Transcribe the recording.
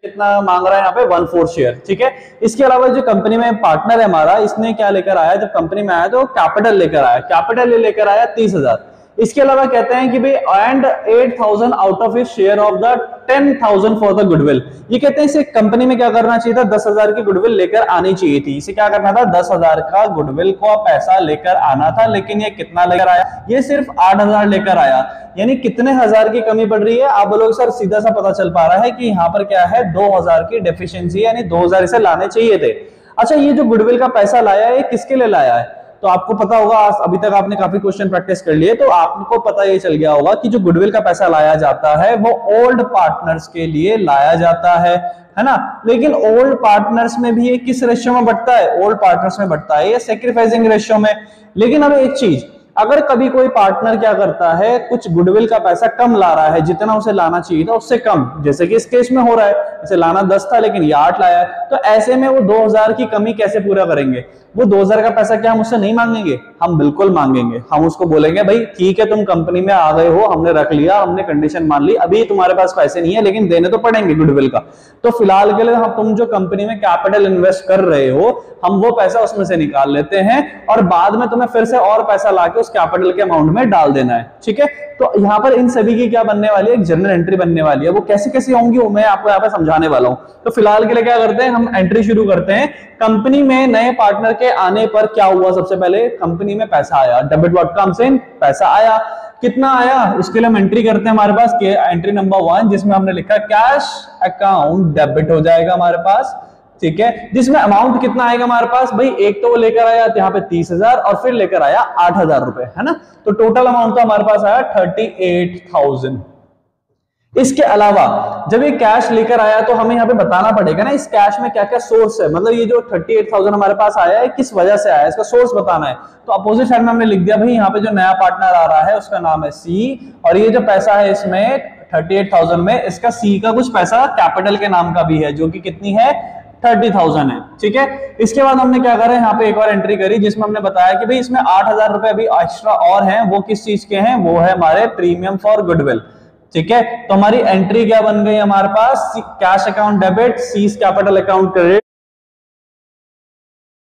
कितना मांग रहा है यहाँ पे 1/4 शेयर, ठीक है। इसके अलावा जो कंपनी में पार्टनर है हमारा, इसने क्या लेकर आया, जब कंपनी में आया तो कैपिटल लेकर आया, कैपिटल लेकर आया 30,000। इसके अलावा कहते हैं कि भाई and 8,000 out of his share of the 10,000 for the goodwill. ये कहते हैं इसे कंपनी में क्या करना चाहिए था, 10,000 की गुडविल लेकर आनी चाहिए थी। इसे क्या करना था, 10,000 का गुडविल को पैसा लेकर आना था, लेकिन ये कितना लेकर आया, ये सिर्फ 8,000 लेकर आया। यानी कितने हजार की कमी पड़ रही है। आप बोलोगे सर सीधा सा पता चल पा रहा है कि यहाँ पर क्या है, 2,000 की डेफिशिएंसी, यानी 2,000 इसे लाने चाहिए थे। अच्छा, ये जो गुडविल का पैसा लाया है, किसके लिए लाया है, तो आपको पता होगा, अभी तक आपने काफी क्वेश्चन प्रैक्टिस कर लिए, तो आपको पता ये चल गया होगा कि जो गुडविल का पैसा लाया जाता है वो ओल्ड पार्टनर्स के लिए लाया जाता है ना। लेकिन ओल्ड पार्टनर्स में भी ये किस रेशियो में बढ़ता है, ओल्ड पार्टनर्स में बढ़ता है, ये सैक्रिफाइसिंग रेशियो में। लेकिन अब एक चीज, अगर कभी कोई पार्टनर क्या करता है, कुछ गुडविल का पैसा कम ला रहा है, जितना उसे लाना चाहिए था उससे कम, जैसे कि इस केस में हो रहा है, इसे लाना 10 था लेकिन ये 8 लाया है, तो ऐसे में वो 2,000 की कमी कैसे पूरा करेंगे। वो 2,000 का पैसा क्या हम उससे नहीं मांगेंगे, हम बिल्कुल मांगेंगे। हम उसको बोलेंगे भाई ठीक है, तुम कंपनी में आ गए हो, हमने रख लिया, हमने कंडीशन मान ली, अभी तुम्हारे पास पैसे नहीं है लेकिन देने तो पड़ेंगे गुडविल का, तो फिलहाल के लिए हम, तुम जो कंपनी में कैपिटल इन्वेस्ट कर रहे हो, हम वो पैसा उसमें से निकाल लेते हैं और बाद में तुम्हें फिर से और पैसा लाके उस कैपिटल के अमाउंट में डाल देना है, ठीक है। तो यहाँ पर इन सभी की क्या बनने वाली है, एक जनरल एंट्री बनने वाली है। वो कैसे कैसे होंगी वो मैं आपको यहाँ पे समझाने वाला हूँ। तो फिलहाल के लिए क्या करते हैं, हम एंट्री शुरू करते हैं। कंपनी में नए पार्टनर के आने पर क्या हुआ, सबसे पहले कंपनी में पैसा आया, डेबिट व्हाट कम्स इन, पैसा आया, कितना आया उसके लिए हम एंट्री करते हैं हमारे पास एंट्री नंबर 1, जिसमें हमने लिखा कैश अकाउंट डेबिट हो जाएगा हमारे पास, ठीक है। जिसमें अमाउंट कितना आएगा हमारे पास, भाई एक तो वो लेकर आया यहाँ पे 30,000 और फिर लेकर आया 8,000 रुपए, है ना। तो टोटल अमाउंट तो हमारे पास आया 38,000। इसके अलावा जब ये कैश लेकर आया तो हमें यहाँ पे बताना पड़ेगा ना, इस कैश में क्या क्या सोर्स है, मतलब ये जो 38,000 हमारे पास आया है किस वजह से आया है, इसका सोर्स बताना है। तो अपोजिट साइड में हमने लिख दिया भाई यहाँ पे जो नया पार्टनर आ रहा है उसका नाम है सी, और ये जो पैसा है इसमें 38,000 में, इसका सी का कुछ पैसा कैपिटल के नाम का भी है, जो कि कितनी है, 30,000 है, ठीक है। इसके बाद हमने क्या करा, यहाँ पे एक और एंट्री करी जिसमें हमने बताया कि भाई इसमें 8,000 रुपए अभी एक्स्ट्रा और हैं, वो किस चीज के हैं, वो है हमारे प्रीमियम फॉर गुडविल, ठीक है। तो हमारी एंट्री क्या बन गई हमारे पास, cash account debit, C's capital account credit.